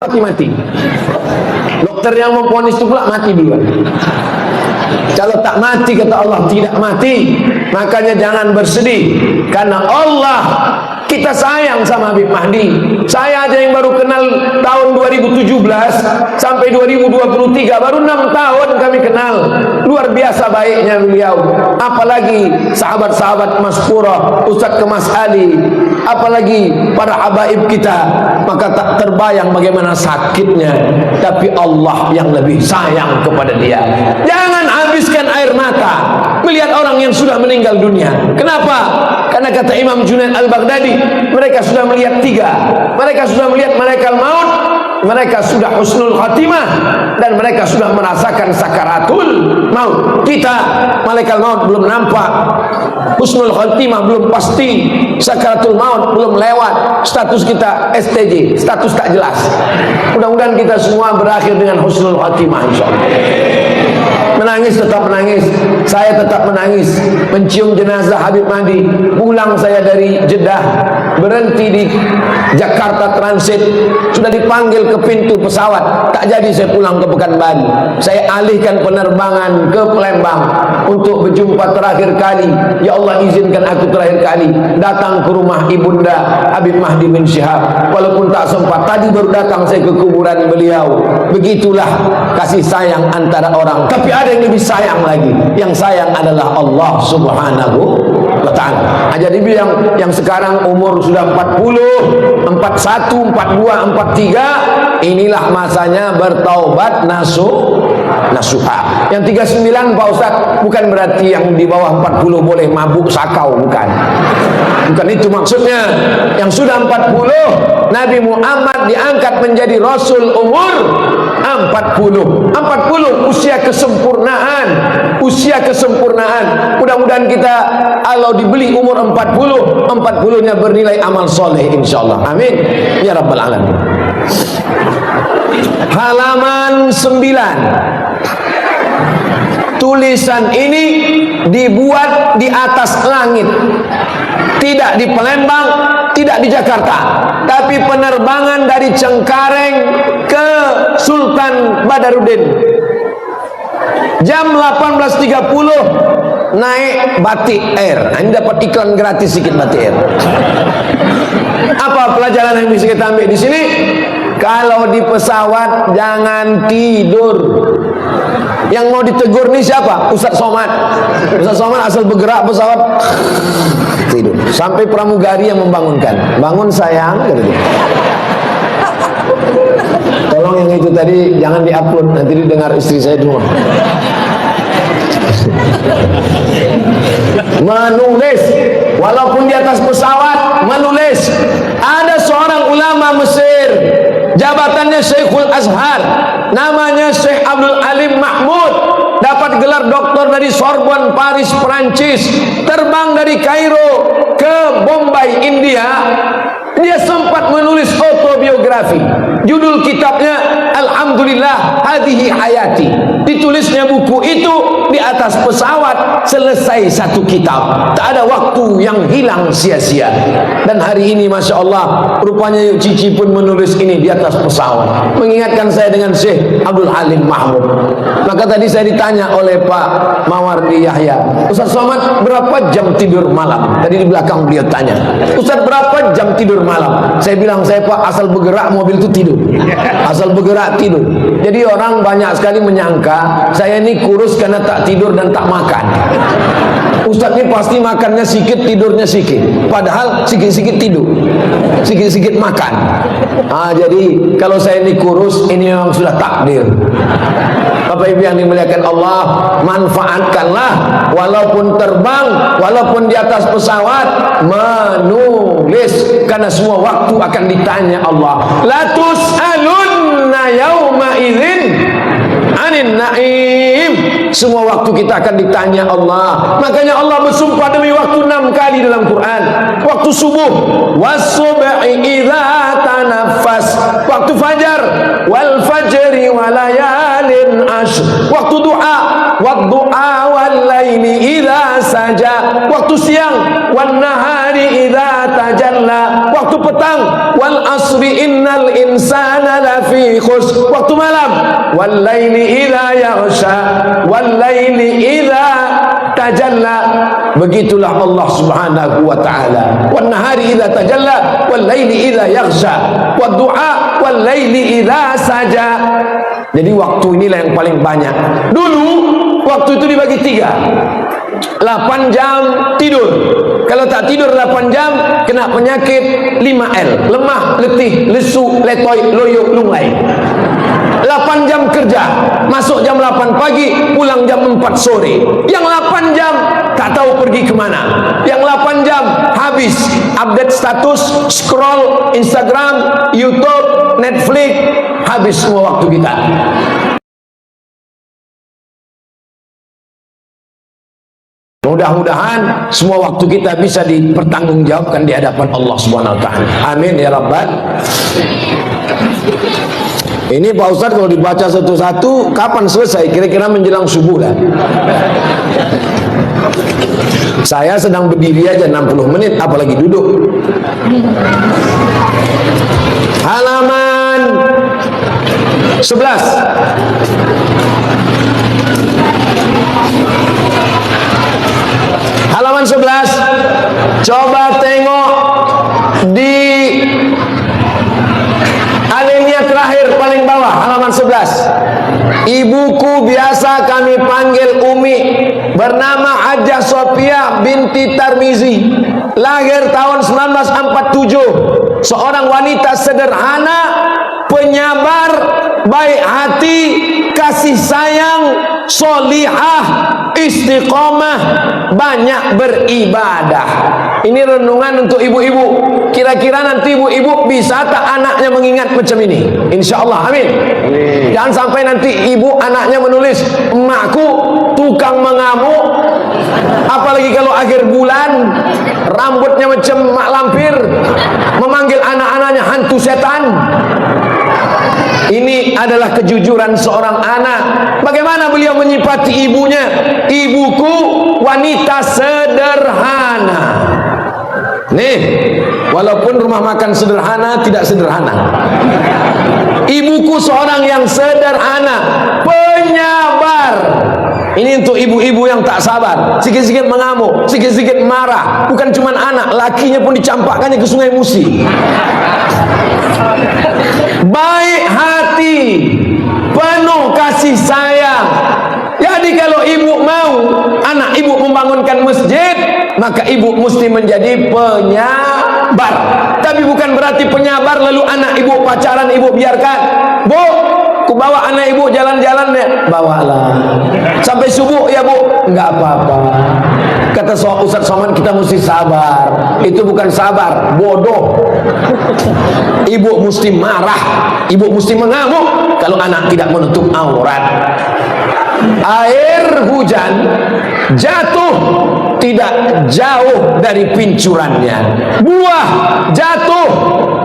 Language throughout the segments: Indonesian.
mati. Dokter yang memvonis itu pula mati duluan. Kalau tak mati, kata Allah, tidak mati. Makanya jangan bersedih, karena Allah, kita sayang sama Habib Mahdi. Saya aja yang baru kenal tahun 2017 sampai 2023, baru 6 tahun kami kenal. Luar biasa baiknya beliau. Apalagi sahabat-sahabat Mas Pura, Ustadz Kemas Ali, apalagi para habaib kita. Maka tak terbayang bagaimana sakitnya. Tapi Allah yang lebih sayang kepada dia. Jangan habiskan air mata melihat orang yang sudah meninggal dunia. Kenapa? Karena kata Imam Junaid Al-Baghdadi, mereka sudah melihat 3. Mereka sudah melihat malaikat maut, mereka sudah husnul khatimah, dan mereka sudah merasakan sakaratul maut. Kita malaikat maut belum nampak, husnul khatimah belum pasti, sakaratul maut belum lewat, status kita STJ, status tak jelas. Mudah-mudahan kita semua berakhir dengan husnul khatimah insyaallah. Menangis tetap menangis, saya tetap menangis mencium jenazah Habib Mahdi. Pulang saya dari Jeddah, berhenti di Jakarta Transit, sudah dipanggil ke pintu pesawat, tak jadi saya pulang ke Pekanbaru. Saya alihkan penerbangan ke Palembang untuk berjumpa terakhir kali. Ya Allah, izinkan aku terakhir kali datang ke rumah ibunda Habib Mahdi bin Syihab. Walaupun tak sempat, tadi baru datang saya ke kuburan beliau. Begitulah kasih sayang antara orang. Tapi ada yang lebih sayang lagi. Yang sayang adalah Allah Subhanahu wa ta'ala. Jadi yang sekarang umur sudah 40, 41, 42, 43, inilah masanya bertaubat nasuha. Yang 39 Pak Ustaz, bukan berarti yang di bawah 40 boleh mabuk sakau, bukan. Bukan itu maksudnya. Yang sudah 40, Nabi Muhammad diangkat menjadi Rasul umur 40 usia kesempurnaan. Usia kesempurnaan. Mudah-mudahan kita kalau dibeli umur 40-nya bernilai amal soleh insyaallah. Amin ya rabbal alamin. Halaman 9. Tulisan ini dibuat di atas langit, tidak di Palembang, tidak di Jakarta, tapi penerbangan dari Cengkareng ke Sultan Badarudin. Jam 18.30 naik Batik Air. Ini dapat iklan gratis sedikit Batik Air. Apa pelajaran yang bisa kita ambil di sini? Kalau di pesawat jangan tidur. Yang mau ditegur nih siapa? Ustaz Somad. Ustaz Somad asal bergerak pesawat tidur. Sampai pramugari yang membangunkan. Bangun sayang. Tolong yang itu tadi jangan diupload, nanti didengar istri saya di rumah. Menulis, walaupun di atas pesawat menulis. Ada seorang ulama Mesir, jabatannya Syekhul Azhar, namanya Syekh Abdul Alim Mahmud, dapat gelar doktor dari Sorbonne, Paris, Perancis, terbang dari Kairo ke Bombay, India. Dia sempat menulis autobiografi. Judul kitabnya Alhamdulillah Hadihi Hayati. Ditulisnya buku itu di atas pesawat, selesai satu kitab. Tak ada waktu yang hilang sia-sia. Dan hari ini Masya Allah, rupanya Yuk Cici pun menulis ini di atas pesawat. Mengingatkan saya dengan Syekh Abdul Halim Mahmud. Maka tadi saya ditanya oleh Pak Mawardi Yahya, Ustaz Somad berapa jam tidur malam? Tadi di belakang beliau tanya, Ustaz berapa jam tidur malam? Saya bilang, saya Pak asal bergerak mobil itu tidur. Asal bergerak tidur. Jadi orang banyak sekali menyangka saya ini kurus karena tak tidur dan tak makan. Ustaz ini pasti makannya sedikit, tidurnya sedikit. Padahal sedikit-sedikit tidur, sedikit-sedikit makan. Jadi kalau saya ini kurus, ini memang sudah takdir. Bapak Ibu yang dimuliakan Allah, manfaatkanlah walaupun terbang, walaupun di atas pesawat, menulis, karena semua waktu akan ditanya Allah. La tus'alunna yauma idzin 'anin na'im. Semua waktu kita akan ditanya Allah. Makanya Allah bersumpah demi waktu 6 kali dalam Quran. Waktu subuh, was-subhi idza tanaffas, waktu fajar, wal fajri wa layalin ashr, waktu duha, wad-duha wal laili idza saja, waktu siang, wan nahari idza tajalla, waktu petang, wal asri innal insana lafi khusr. Waktu malam, wal laili idza yaghsha, wal laili idza tajalla. Begitulah Allah Subhanahu wa taala. Wan nahari idza tajalla, wal laili idza yaghsha, wad du'a wal laili idza saja. Jadi waktu inilah yang paling banyak. Dulu waktu itu dibagi 3. 8 jam tidur. Kalau tak tidur 8 jam kena penyakit 5L. Lemah, letih, lesu, letoy, loyo, lunglai. 8 jam kerja, masuk jam 8 pagi, pulang jam 4 sore. Yang 8 jam tak tahu pergi kemana. Yang 8 jam habis update status, scroll Instagram, YouTube, Netflix, habis semua waktu kita. Mudah-mudahan semua waktu kita bisa dipertanggungjawabkan di hadapan Allah Subhanahu wa taala. Amin ya rabbal. Ini Pak Ustadz kalau dibaca satu-satu kapan selesai? Kira-kira menjelang subuh lah. Saya sedang berdiri aja 60 menit, apalagi duduk. Halaman 11. Halaman 11. Coba tengok di alinea terakhir paling bawah, halaman 11. Ibuku biasa kami panggil Umi, bernama Hajjah Sophia binti Tarmizi, lahir tahun 1947. Seorang wanita sederhana, penyabar, baik hati, kasih sayang, solihah, istiqomah, banyak beribadah. Ini renungan untuk ibu-ibu. Kira-kira nanti ibu-ibu bisa tak anaknya mengingat macam ini? Insya Allah, amin. Jangan sampai nanti ibu anaknya menulis, emakku tukang mengamuk, apalagi kalau akhir bulan, rambutnya macam mak lampir, memanggil anak-anaknya hantu setan. Ini adalah kejujuran seorang anak. Bagaimana beliau menyifati ibunya? Ibuku wanita sederhana. Nih, walaupun rumah makan sederhana, tidak sederhana. Ibuku seorang yang sederhana, penyabar. Ini untuk ibu-ibu yang tak sabar, sikit-sikit mengamuk, sikit-sikit marah. Bukan cuma anak, lakinya pun dicampakkannya ke Sungai Musi. Baik hati, penuh kasih sayang. Jadi kalau ibu mau anak ibu membangunkan masjid, maka ibu mesti menjadi penyabar. Tapi bukan berarti penyabar lalu anak ibu pacaran ibu biarkan. Bu, ku bawa anak ibu jalan-jalan ya. Bawalah. Sampai subuh ya bu, enggak apa-apa. Kata Ustaz Somad, kita mesti sabar. Itu bukan sabar, bodoh. Ibu mesti marah, ibu mesti mengamuk kalau anak tidak menutup aurat. Air hujan jatuh tidak jauh dari pincurannya. Buah jatuh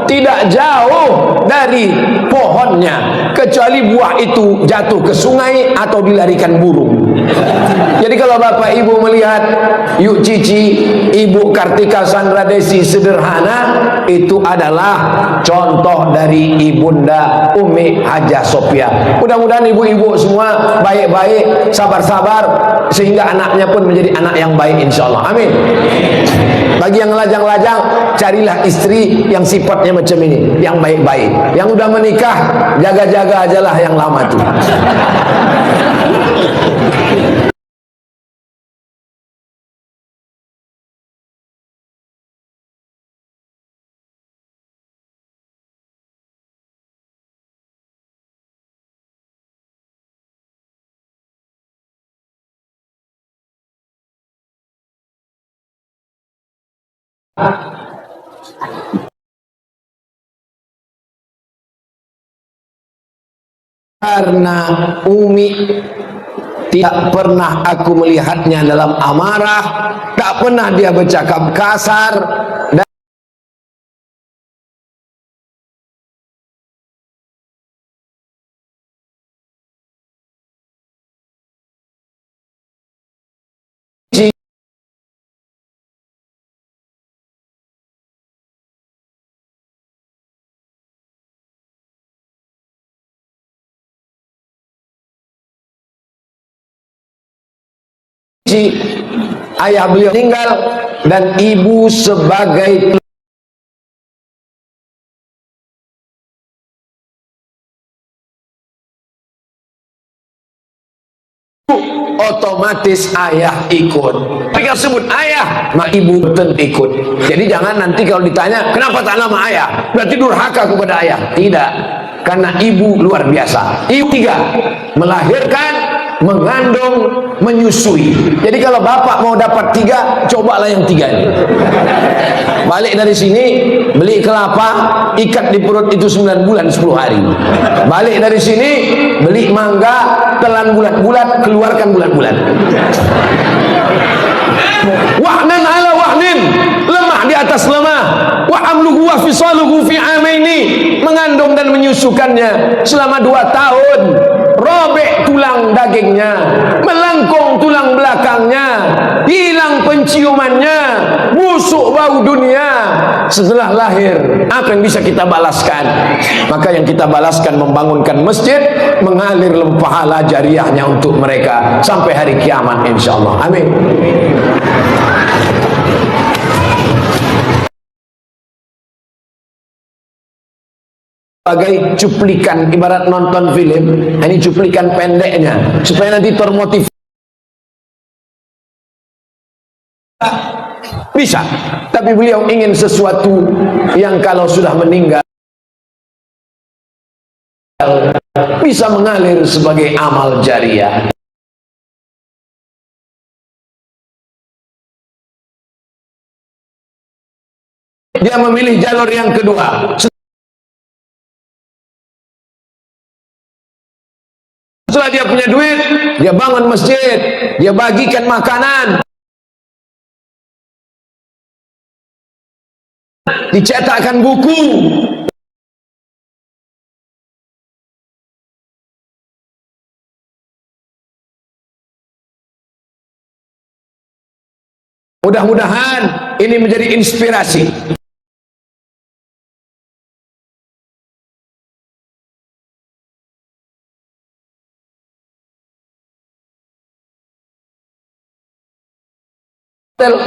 tidak jauh dari pohonnya, kecuali buah itu jatuh ke sungai atau dilarikan burung. Jadi kalau bapak ibu melihat Yuk Cici, Ibu Kartika Sandra Desi sederhana, itu adalah contoh dari ibunda Umi Hajjah Sophia. Mudah-mudahan ibu-ibu semua baik-baik, sabar-sabar, sehingga anaknya pun menjadi anak yang baik insya Allah. Amin. Bagi yang lajang-lajang, carilah istri yang sifatnya macam ini, yang baik-baik. Yang udah menikah, jaga-jaga ajalah yang lama tuh. Karena Umi tidak pernah aku melihatnya dalam amarah, tak pernah dia bercakap kasar, kondisi ayah beliau meninggal dan ibu sebagai otomatis ayah ikut. Jika sebut ayah, maka ibu tentu ikut. Jadi jangan nanti kalau ditanya kenapa tak nama ayah, berarti durhaka kepada ayah. Tidak, karena ibu luar biasa. Ibu tiga, melahirkan, mengandung, menyusui. Jadi kalau bapak mau dapat tiga, cobalah yang tiga ini. Balik dari sini, beli kelapa, ikat di perut itu 9 bulan 10 hari. Balik dari sini, beli mangga, telan bulat-bulat, keluarkan bulat-bulat. Wahnan ala wahnin, lemah di atas lemah. Wa amluhu wa fisaluhu fi amaini, mengandung dan menyusukannya selama 2 tahun. Robek tulang dagingnya, melengkung tulang belakangnya, hilang penciumannya, busuk bau dunia. Setelah lahir, apa yang bisa kita balaskan? Maka yang kita balaskan membangunkan masjid, mengalir pahala jariahnya untuk mereka sampai hari kiamat insyaallah. Amin. Sebagai cuplikan, ibarat nonton film, ini cuplikan pendeknya supaya nanti termotivasi. Bisa, tapi beliau ingin sesuatu yang kalau sudah meninggal bisa mengalir sebagai amal jariah. Dia memilih jalur yang kedua. Setelah dia punya duit, dia bangun masjid, dia bagikan makanan, dicetakkan buku. Mudah-mudahan ini menjadi inspirasi.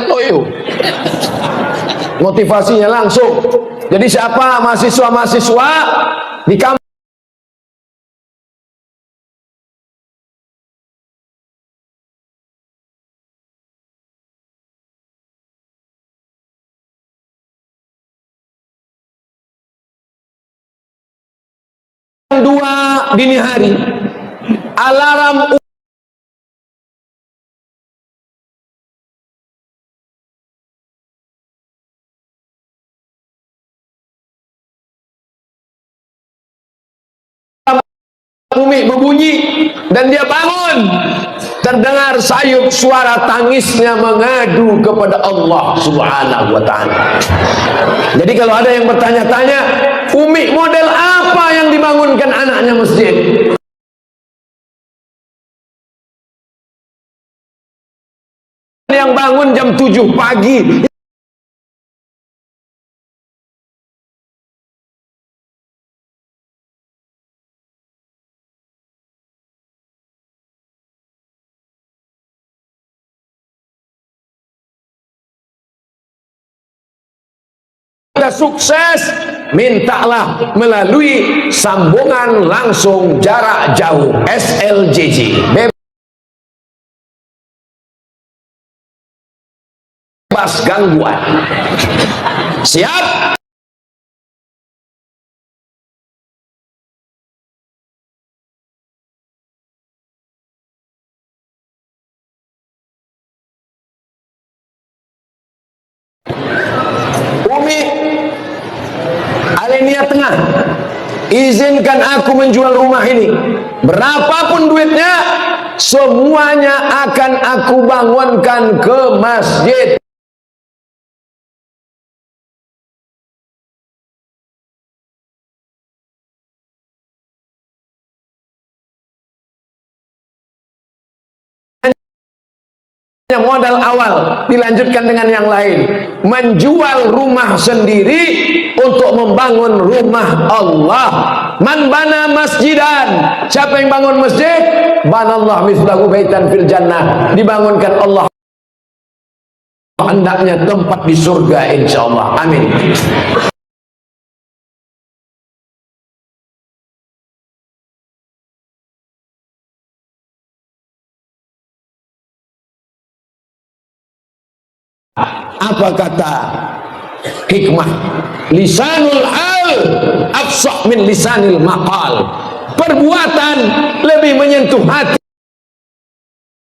Toyo. Motivasinya langsung. Jadi siapa mahasiswa-mahasiswa di kampus dua dini hari, alarm Umi berbunyi dan dia bangun, terdengar sayup suara tangisnya mengadu kepada Allah Subhanahu wa ta'ala. Jadi kalau ada yang bertanya-tanya, Umi model apa yang dibangunkan anaknya masjid? Yang bangun jam 7 pagi, sukses, mintalah melalui sambungan langsung jarak jauh SLJJ, bebas gangguan. Siap? Alenia Tengah, izinkan aku menjual rumah ini, berapapun duitnya, semuanya akan aku bangunkan ke masjid. Modal awal dilanjutkan dengan yang lain, menjual rumah sendiri untuk membangun rumah Allah. Man bana masjidan, siapa yang bangun masjid banallah mislahu baitan fil jannah, dibangunkan Allah hendaknya tempat di surga insyaallah. Amin. Apa kata hikmah? Lisanul hal afsah min lisanil maqal. Perbuatan lebih menyentuh hati